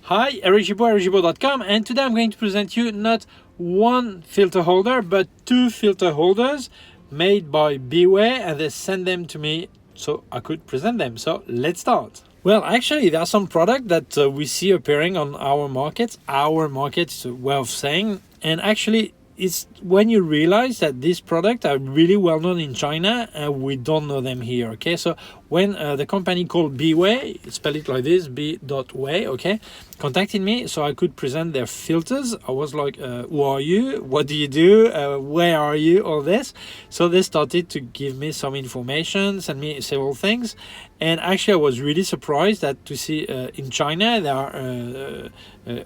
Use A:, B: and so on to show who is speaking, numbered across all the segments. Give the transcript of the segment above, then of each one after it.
A: Hi, Gibaud, and today I'm going to present you not one filter holder but two filter holders made by B.way, and they sent them to me so I could present them. So let's start. Well, actually, there are some products that we see appearing on our market. Our market is a way of saying, and actually it's when you realize that these products are really well known in China and we don't know them here. Okay, so when the company called B.way, spell it like this, B.way, okay, contacted me so I could present their filters, I was like, who are you, what do you do, where are you, all this. So they started to give me some information, send me several things, and actually I was really surprised that to see in China they are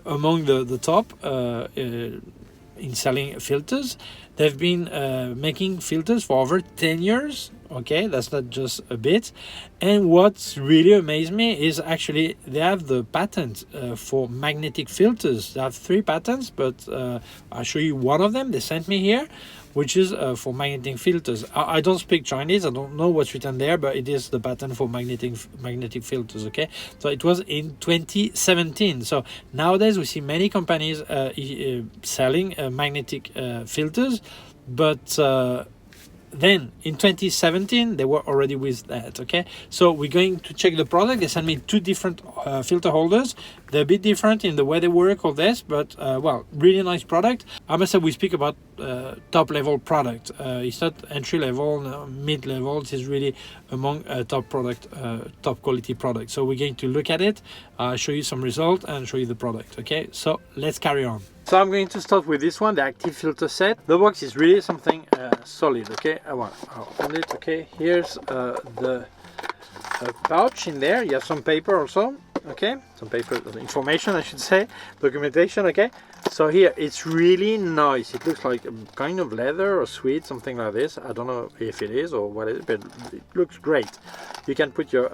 A: among the top in selling filters. They've been making filters for over 10 years. Okay, that's not just a bit. And what's really amazed me is actually they have the patent for magnetic filters. They have 3 patents, but I'll show you one of them they sent me here, which is for magnetic filters. I don't speak Chinese, I don't know what's written there, but it is the patent for magnetic filters. Okay, so it was in 2017. So nowadays we see many companies selling magnetic filters, but then in 2017 they were already with that. Okay, so we're going to check the product. They sent me 2 different filter holders. They're a bit different in the way they work, all this, but well, really nice product. I must say we speak about top level product. It's not entry level, no, mid level. It is really among top quality product. So we're going to look at it, show you some result and show you the product. Okay, so let's carry on. So I'm going to start with this one, the active filter set. The box is really something solid. Okay, I'll open it. Okay, here's the pouch in there. You have some paper also. Okay, some paper information, I should say, documentation. Okay, so here it's really nice. It looks like a kind of leather or suede, something like this. I don't know if it is or what it is, but it looks great. You can put your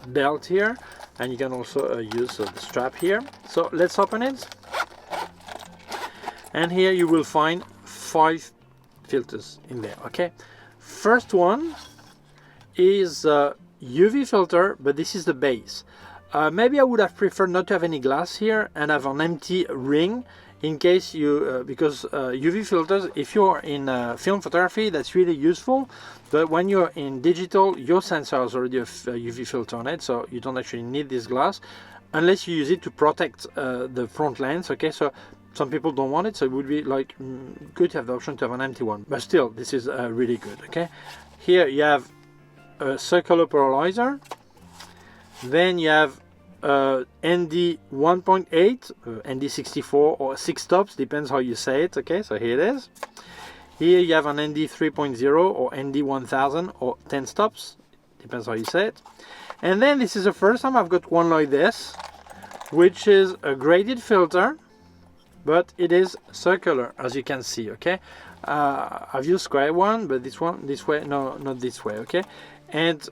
A: belt here, and you can also use the strap here. So let's open it. And here you will find 5 filters in there. Okay, first one is UV filter, but this is the base. Maybe I would have preferred not to have any glass here and have an empty ring in case you because UV filters, if you're in film photography, that's really useful, but when you're in digital, your sensor has already a UV filter on it, so you don't actually need this glass unless you use it to protect the front lens. Okay, so some people don't want it, so it would be like good to have the option to have an empty one, but still this is really good. Okay, here you have a circular polarizer, then you have ND 1.8, ND 64 or 6 stops, depends how you say it. Okay, so here it is. Here you have an ND 3.0 or ND 1000 or 10 stops, depends how you say it. And then this is the first time I've got one like this, which is a graded filter, but it is circular, as you can see. Okay, I've used square one, but this one this way, no, not this way. Okay, and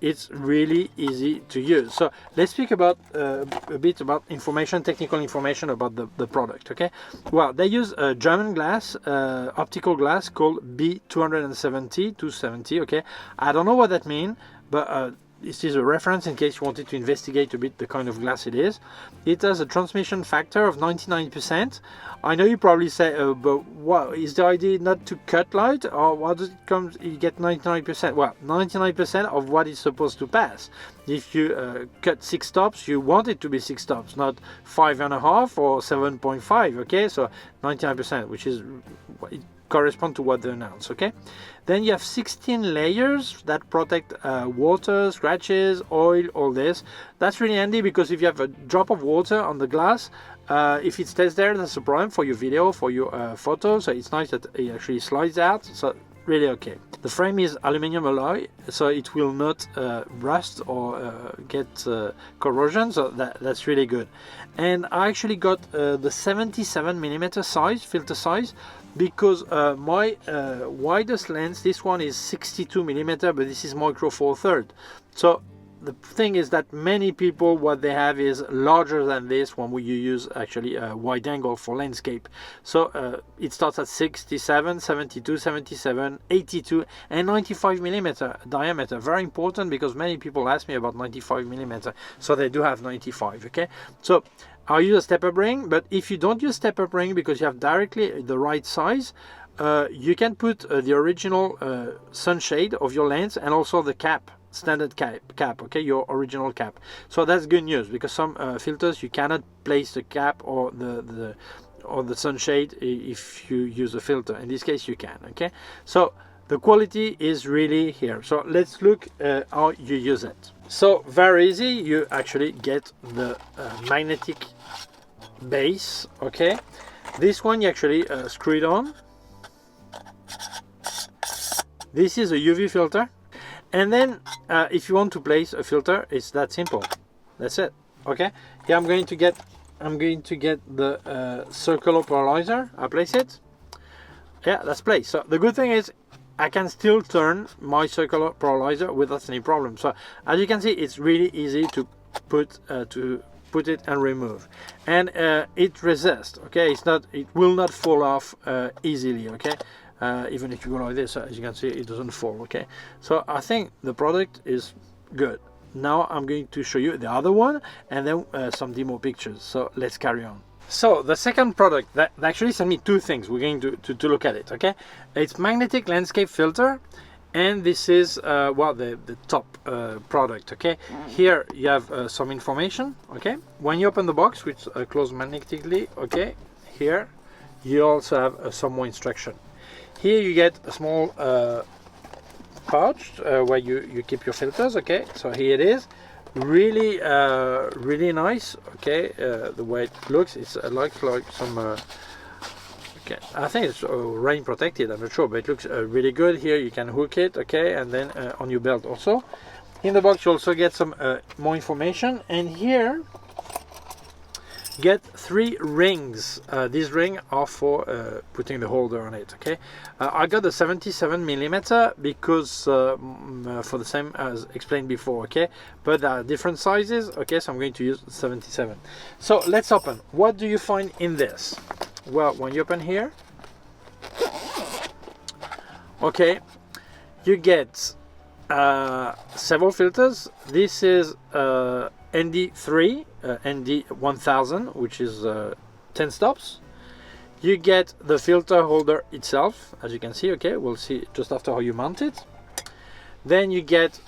A: it's really easy to use. So let's speak about a bit about information, technical information about the product. Okay, well, they use a German glass, optical glass called B270. Okay, I don't know what that means, but this is a reference in case you wanted to investigate a bit the kind of glass it is. It has a transmission factor of 99%. I know you probably say, but what is the idea, not to cut light, or what does it come? You get 99%. Well, 99% of what is supposed to pass. If you cut 6 stops, you want it to be 6 stops, not 5.5 or 7.5. Okay, so 99%, which is it correspond to what they announce. Okay, then you have 16 layers that protect water, scratches, oil, all this. That's really handy because if you have a drop of water on the glass, if it stays there, that's a problem for your video, for your photo. So it's nice that it actually slides out. So really okay. The frame is aluminum alloy, so it will not rust or get corrosion, so that's really good. And I actually got the 77mm size, filter size, because my widest lens, this one is 62mm, but this is micro 4/3. So the thing is that many people, what they have is larger than this when you use actually a wide angle for landscape. So it starts at 67, 72, 77, 82 and 95 millimeter diameter. Very important, because many people ask me about 95 millimeter. So they do have 95, okay? So I use a step-up ring, but if you don't use step-up ring because you have directly the right size, you can put the original sunshade of your lens and also the cap, standard cap, okay, your original cap. So that's good news, because some filters you cannot place the cap or the sunshade if you use a filter. In this case you can, okay? So the quality is really here. So let's look how you use it. So very easy, you actually get the magnetic base, okay? This one you actually screw it on. This is a UV filter, and then if you want to place a filter, it's that simple. That's it, okay? Here I'm going to get the circular polarizer. I place it. Yeah, that's placed. So the good thing is I can still turn my circular polarizer without any problem. So as you can see, it's really easy to put it and remove, and it resists. Okay, it will not fall off easily. Okay, even if you go like this, as you can see, it doesn't fall. Okay, so I think the product is good. Now I'm going to show you the other one and then some demo pictures. So let's carry on. So the second product, that actually sent me two things. We're going to look at it, okay? It's magnetic landscape filter, and this is well, the top product, okay? Here you have some information, okay? When you open the box, which closed magnetically, okay? Here you also have some more instruction. Here you get a small pouch where you keep your filters, okay? So here it is. Really really nice, okay? The way it looks, it's like some okay, I think it's rain protected, I'm not sure, but it looks really good. Here you can hook it, okay, and then on your belt also. In the box you also get some more information, and here you get 3 rings. These rings are for putting the holder on it, okay? I got the 77 millimeter because for the same as explained before, okay? But there are different sizes, okay? So I'm going to use 77. So let's open. What do you find in this? Well, when you open here, okay, you get several filters. This is ND3, ND1000, which is 10 stops. You get the filter holder itself, as you can see, okay? We'll see just after how you mount it. Then you get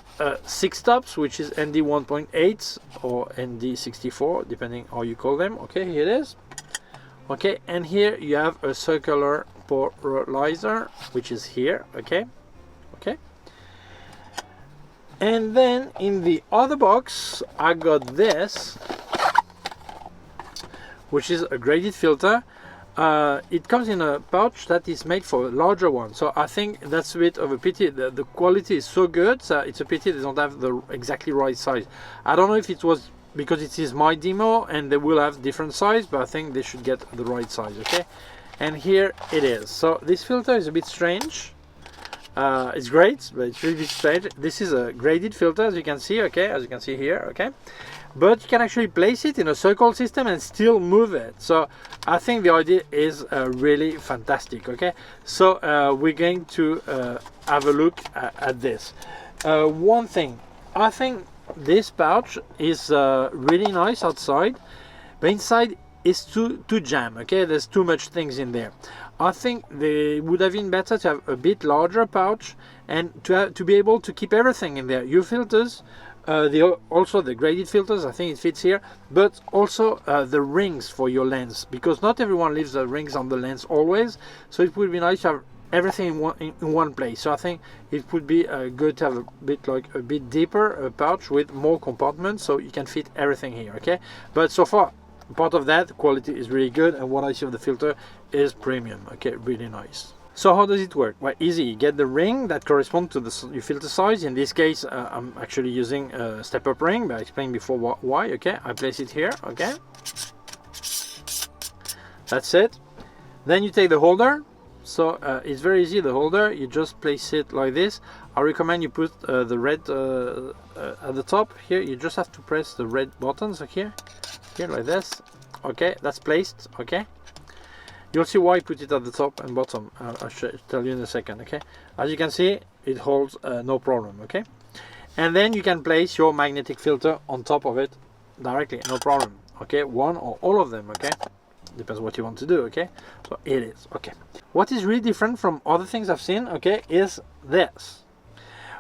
A: 6 stops, which is ND 1.8 or ND 64, depending how you call them. Okay, here it is. Okay, and here you have a circular polarizer, which is here. Okay, okay. And then in the other box I got this, which is a graded filter. It comes in a pouch that is made for a larger one, so I think that's a bit of a pity. The quality is so good, so it's a pity they don't have the exactly right size. I don't know if it was because it is my demo and they will have different size, but I think they should get the right size, okay? And here it is. So this filter is a bit strange. It's great, but it's really strange. This is a graded filter, as you can see, okay? As you can see here, okay? But you can actually place it in a circle system and still move it. So I think the idea is really fantastic, okay? So we're going to have a look at this. One thing, I think this pouch is really nice outside, but inside is too jam, okay? There's too much things in there. I think they would have been better to have a bit larger pouch and to be able to keep everything in there. Your filters, also the graded filters, I think it fits here, but also the rings for your lens, because not everyone leaves the rings on the lens always, so it would be nice to have everything in one place. So I think it would be good to have a bit deeper pouch with more compartments, so you can fit everything here, okay? But so far, part of that, quality is really good, and what I see of the filter is premium, okay? Really nice. So how does it work? Well, easy. You get the ring that corresponds to your filter size. In this case, I'm actually using a step-up ring, but I explained before why, okay? I place it here, okay? That's it. Then you take the holder. So it's very easy. The holder, you just place it like this. I recommend you put the red at the top here. You just have to press the red buttons here like this. Okay, that's placed. Okay, you'll see why I put it at the top and bottom. I'll tell you in a second. Okay, as you can see, it holds no problem. Okay, and then you can place your magnetic filter on top of it directly, no problem. Okay, one or all of them. Okay, depends what you want to do. Okay, so it is. Okay, what is really different from other things I've seen, okay, is this.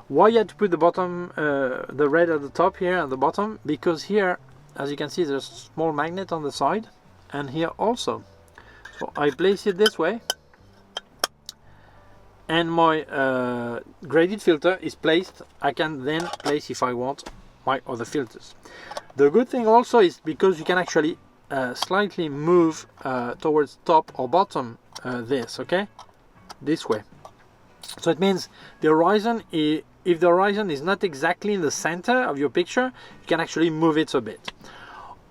A: Why you had to put the bottom, the red at the top here at the bottom? Because here, as you can see, there's a small magnet on the side, and here also. So I place it this way, and my graded filter is placed. I can then place, if I want, my other filters. The good thing also is because you can actually slightly move towards top or bottom this, okay, this way. So it means the horizon, if the horizon is not exactly in the center of your picture, you can actually move it a bit.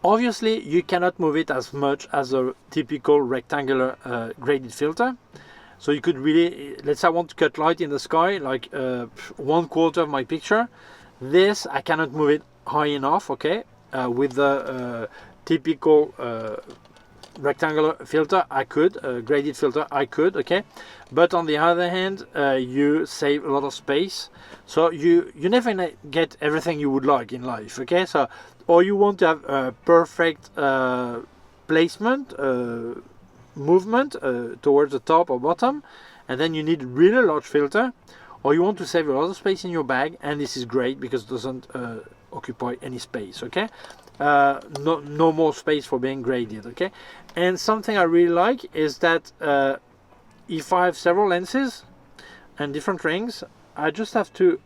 A: Obviously you cannot move it as much as a typical rectangular graded filter. So you could really, let's say I want to cut light in the sky, like 1/4 of my picture. This I cannot move it high enough, okay. With the typical rectangular filter I could, graded filter I could, okay. But on the other hand, you save a lot of space, so you never get everything you would like in life, okay. So, or you want to have a perfect placement, movement towards the top or bottom, and then you need really large filter, or you want to save a lot of space in your bag, and this is great because it doesn't occupy any space, okay. No more space for being graded, okay. And something I really like is that if I have several lenses and different rings, I just have to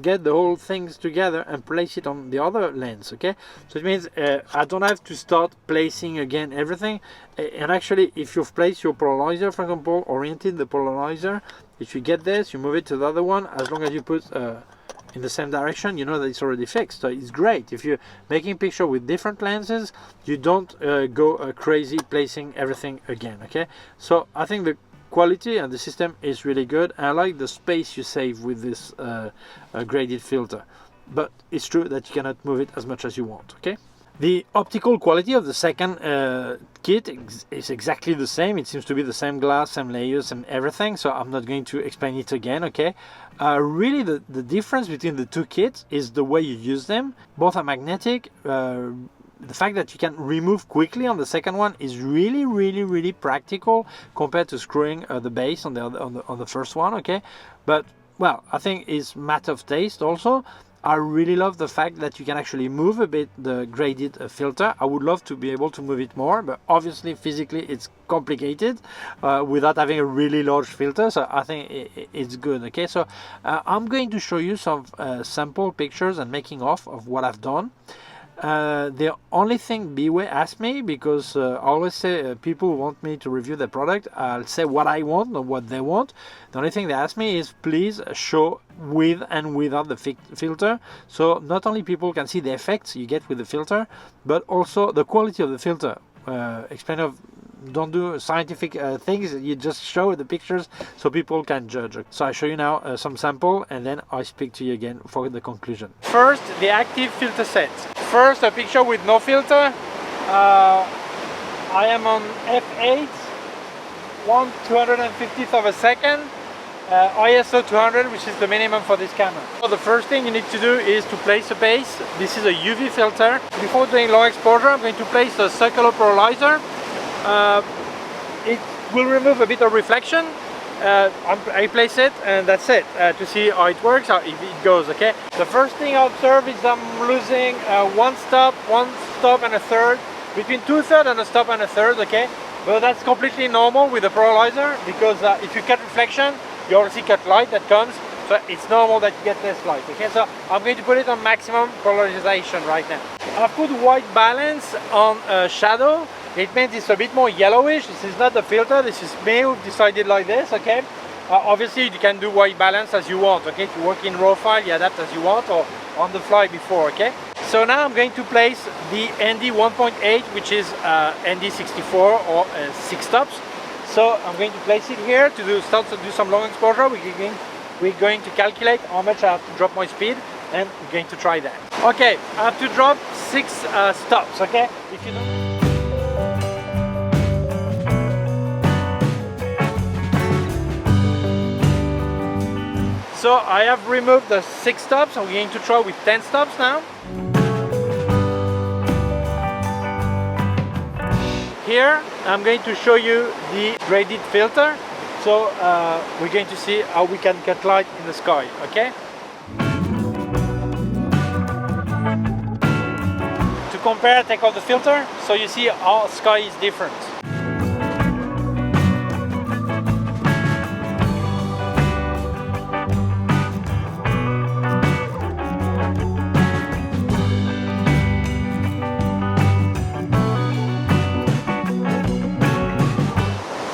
A: get the whole things together and place it on the other lens, okay. So it means I don't have to start placing again everything. And actually, if you've placed your polarizer, for example, oriented the polarizer, if you get this, you move it to the other one, as long as you put in the same direction, you know that it's already fixed. So it's great. If you're making a picture with different lenses, you don't go crazy placing everything again, okay. So I think the quality and the system is really good. I like the space you save with this graded filter, but it's true that you cannot move it as much as you want, okay. The optical quality of the second kit is exactly the same. It seems to be the same glass, same layers, and everything, so I'm not going to explain it again, okay. Really the difference between the two kits is the way you use them. Both are magnetic. The fact that you can remove quickly on the second one is really practical compared to screwing the base on the first one, okay. But well, I think it's matter of taste also. I really love the fact that you can actually move a bit the graded filter. I would love to be able to move it more, but obviously physically it's complicated without having a really large filter, so I think it's good, okay. So I'm going to show you some sample pictures and making of what I've done. The only thing B.way asked me, because I always say people want me to review the product, I'll say what I want, not what they want. The only thing they asked me is please show with and without the filter, so not only people can see the effects you get with the filter, but also the quality of the filter. Explain of don't do scientific things, you just show the pictures so people can judge. So I show you now some sample, and then I speak to you again for the conclusion. First, the active filter set. First, a picture with no filter. I am on f8, 1/250th of a second, ISO 200, which is the minimum for this camera. So the first thing you need to do is to place a base. This is a UV filter. Before doing low exposure, I'm going to place a circular polarizer. It will remove a bit of reflection. I place it, and that's it, to see how it works, how it goes, okay. The first thing I observe is I'm losing one stop and a third, between 2/3 and a stop and a third, okay. But that's completely normal with the polarizer, because if you cut reflection, you also cut light that comes, so it's normal that you get less light, okay. So I'm going to put it on maximum polarization right now. I've put white balance on shadow. It means it's a bit more yellowish. This is not the filter, this is me who've decided like this, okay. Obviously you can do white balance as you want, okay. To work in raw file, you adapt as you want, or on the fly before, okay. So now I'm going to place the ND 1.8, which is ND 64 or 6 stops. So I'm going to place it here to start to do some long exposure. We're going to calculate how much I have to drop my speed, and we're going to try that. Okay, I have to drop 6 stops, okay? If you don't... So I have removed the 6 stops. I'm going to try with 10 stops now. Here I'm going to show you the graded filter. So we're going to see how we can get light in the sky, okay? To compare, take off the filter, so you see how sky is different.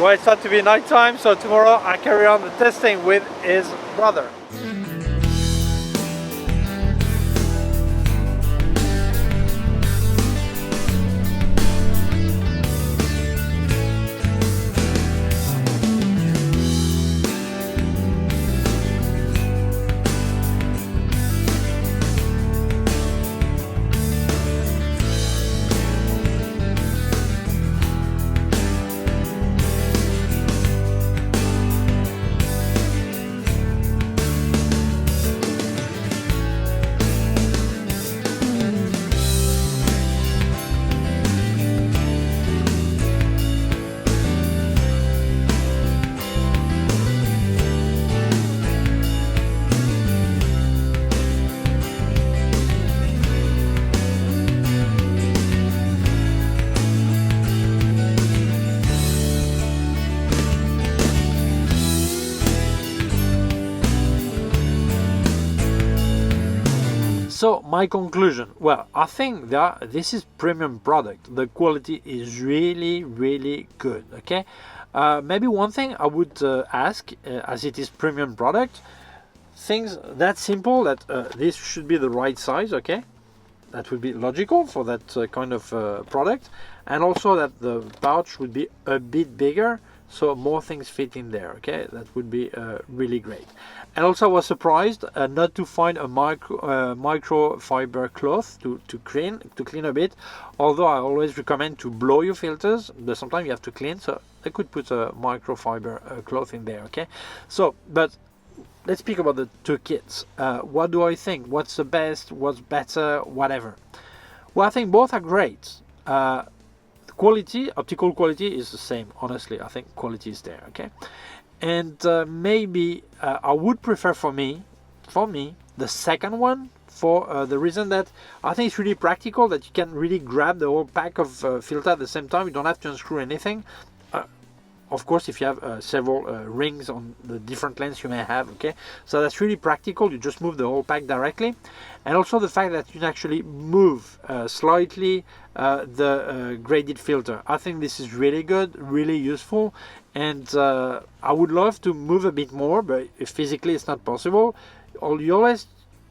A: Well, it starts to be night time, so tomorrow I carry on the testing with his brother. So my conclusion, well, I think that this is premium product. The quality is really good, okay? Maybe one thing I would ask, as it is premium product, things that simple, that this should be the right size, okay? That would be logical for that kind of product. And also that the pouch would be a bit bigger, so more things fit in there, okay? That would be really great. And also I was surprised not to find a microfiber cloth to clean a bit, although I always recommend to blow your filters, but sometimes you have to clean, so I could put a microfiber cloth in there, okay? So, but let's speak about the two kits. What do I think? What's the best? What's better? Whatever. Well, I think both are great. Quality, optical quality is the same. Honestly, I think quality is there, okay? And maybe I would prefer for me, the second one, for the reason that I think it's really practical, that you can really grab the whole pack of filter at the same time. You don't have to unscrew anything. Of course, if you have several rings on the different lengths you may have, okay? So that's really practical. You just move the whole pack directly. And also the fact that you can actually move slightly the graded filter. I think this is really good, really useful. And I would love to move a bit more, but if physically it's not possible, you always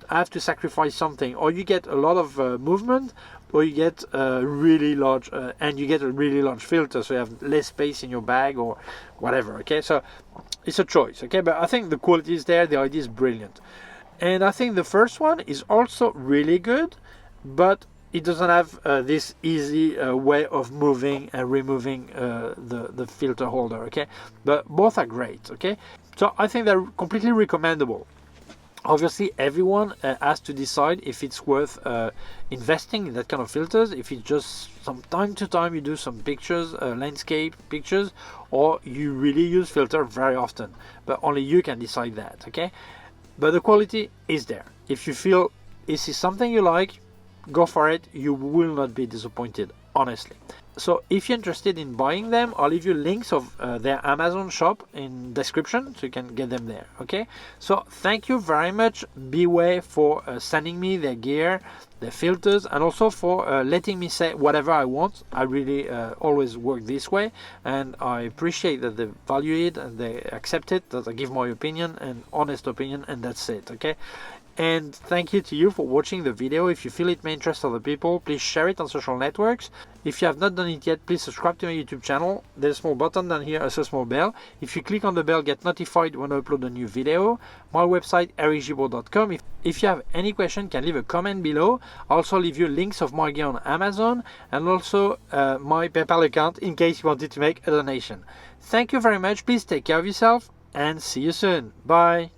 A: have to sacrifice something. Or you get a lot of movement, or you get really large, and you get a really large filter, so you have less space in your bag or whatever, okay? So it's a choice, okay? But I think the quality is there, the idea is brilliant. And I think the first one is also really good, but it doesn't have this easy way of moving and removing the filter holder, okay? But both are great, okay? So I think they're completely recommendable. Obviously, everyone has to decide if it's worth investing in that kind of filters, if it's just from time to time you do some pictures, landscape pictures, or you really use filter very often. But only you can decide that, okay? But the quality is there. If you feel this is something you like, go for it. You will not be disappointed, honestly. So if you're interested in buying them, I'll leave you links of their Amazon shop in description, so you can get them there, okay? So thank you very much, B.way, for sending me their gear, their filters, and also for letting me say whatever I want. I really always work this way, and I appreciate that they value it and they accept it, that I give my opinion, and honest opinion, and that's it, okay? And thank you to you for watching the video. If you feel it may interest other people, please share it on social networks. If you have not done it yet, please subscribe to my YouTube channel. There's a small button down here, also a small bell. If you click on the bell, get notified when I upload a new video. My website, Gibaud.com. If you have any question, can leave a comment below. I'll also leave you links of my gear on Amazon and also my PayPal account in case you wanted to make a donation. Thank you very much. Please take care of yourself and see you soon. Bye.